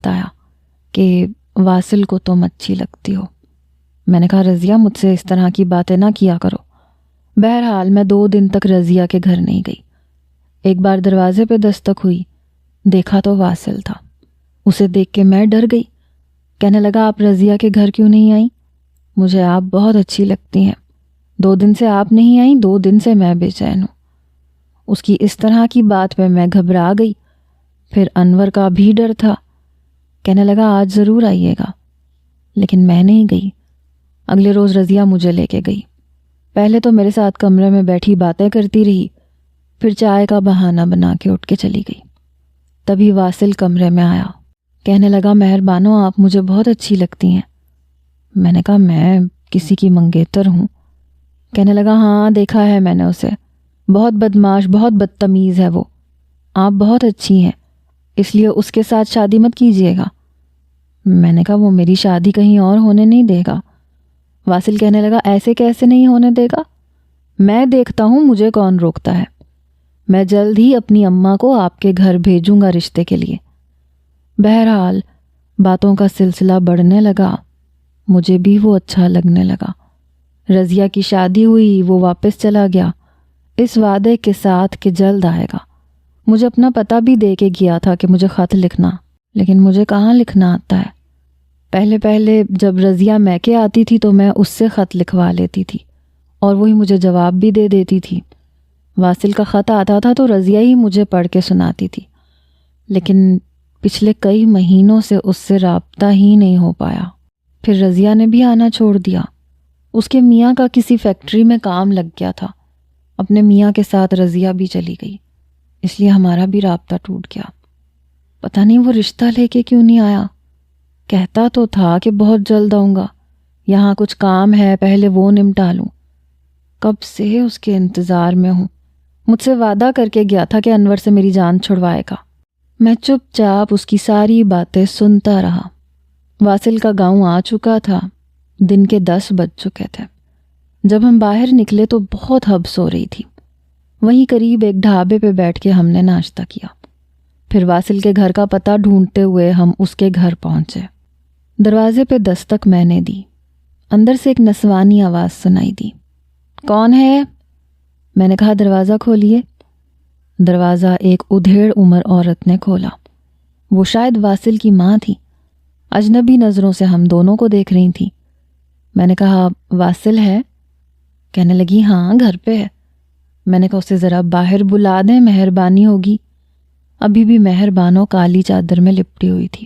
بتایا کہ واصل کو تم اچھی لگتی ہو۔ میں نے کہا رضیہ مجھ سے اس طرح کی باتیں نہ کیا کرو۔ بہرحال میں 2 دن تک رضیہ کے گھر نہیں گئی۔ ایک بار دروازے پہ دستک ہوئی، دیکھا تو واصل تھا۔ اسے دیکھ کے میں ڈر گئی۔ کہنے لگا آپ رضیہ کے گھر کیوں نہیں آئیں؟ مجھے آپ بہت اچھی لگتی ہیں۔ 2 دن سے آپ نہیں آئیں، 2 دن سے میں بے چین ہوں۔ اس کی اس طرح کی بات پہ میں گھبرا گئی۔ پھر انور کا بھی ڈر تھا۔ کہنے لگا آج ضرور آئیے گا، لیکن میں نہیں گئی۔ اگلے روز رضیہ مجھے لے کے گئی۔ پہلے تو میرے ساتھ کمرے میں بیٹھی باتیں کرتی رہی، پھر چائے کا بہانہ بنا کے اٹھ کے چلی گئی۔ تبھی واصل کمرے میں آیا، کہنے لگا مہر بانو آپ مجھے بہت اچھی لگتی ہیں۔ میں نے کہا میں کسی کی منگیتر ہوں؟ کہنے لگا ہاں دیکھا ہے میں نے اسے، بہت بدماش بہت بدتمیز ہے وہ۔ آپ بہت اچھی ہیں، اس لیے اس کے ساتھ شادی مت کیجیے گا۔ میں نے کہا وہ میری شادی کہیں اور ہونے نہیں دے گا۔ واصل کہنے لگا ایسے کیسے نہیں ہونے دے گا؟ میں دیکھتا ہوں مجھے کون روکتا ہے۔ میں جلد ہی اپنی اماں کو آپ کے گھر بھیجوں گا رشتے کے لیے۔ بہرحال باتوں کا سلسلہ بڑھنے لگا، مجھے بھی وہ اچھا لگنے لگا۔ رضیہ کی شادی ہوئی، وہ واپس چلا گیا اس وعدے کے ساتھ کہ جلد آئے گا۔ مجھے اپنا پتہ بھی دے کے گیا تھا کہ مجھے خط لکھنا، لیکن مجھے کہاں لکھنا آتا ہے۔ پہلے جب رضیہ میکے آتی تھی تو میں اس سے خط لکھوا لیتی تھی اور وہی مجھے جواب بھی دے دیتی تھی۔ واصل کا خط آتا تھا تو رضیہ ہی مجھے پڑھ کے سناتی تھی، لیکن پچھلے کئی مہینوں سے اس سے رابطہ ہی نہیں ہو پایا۔ پھر رضیہ نے بھی آنا چھوڑ دیا۔ اس کے میاں کا کسی فیکٹری میں کام لگ گیا تھا۔ اپنے میاں کے ساتھ رضیہ بھی چلی گئی، اس لیے ہمارا بھی رابطہ ٹوٹ گیا۔ پتہ نہیں وہ رشتہ لے کے کیوں نہیں آیا۔ کہتا تو تھا کہ بہت جلد آؤں گا، یہاں کچھ کام ہے پہلے وہ نمٹا لوں۔ کب سے اس کے انتظار میں ہوں۔ مجھ سے وعدہ کر کے گیا تھا کہ انور سے میری جان چھڑوائے گا۔ میں چپ چاپ اس کی ساری باتیں سنتا رہا۔ واصل کا گاؤں آ چکا تھا، دن کے 10 بج چکے تھے۔ جب ہم باہر نکلے تو بہت حبس ہو رہی تھی۔ وہیں قریب ایک ڈھابے پہ بیٹھ کے ہم نے ناشتہ کیا۔ پھر واصل کے گھر کا پتہ ڈھونڈتے ہوئے ہم اس کے گھر پہنچے۔ دروازے پہ دستک میں نے دی۔ اندر سے ایک نسوانی آواز سنائی دی، کون ہے؟ میں نے کہا دروازہ کھولیے۔ دروازہ ایک ادھیڑ عمر عورت نے کھولا۔ وہ شاید واصل کی ماں تھی۔ اجنبی نظروں سے ہم دونوں کو دیکھ رہی تھی۔ میں نے کہا واصل ہے؟ کہنے لگی ہاں گھر پہ ہے۔ میں نے کہا اسے ذرا باہر بلا دیں، مہربانی ہوگی۔ ابھی بھی مہر بانو کالی چادر میں لپٹی ہوئی تھی۔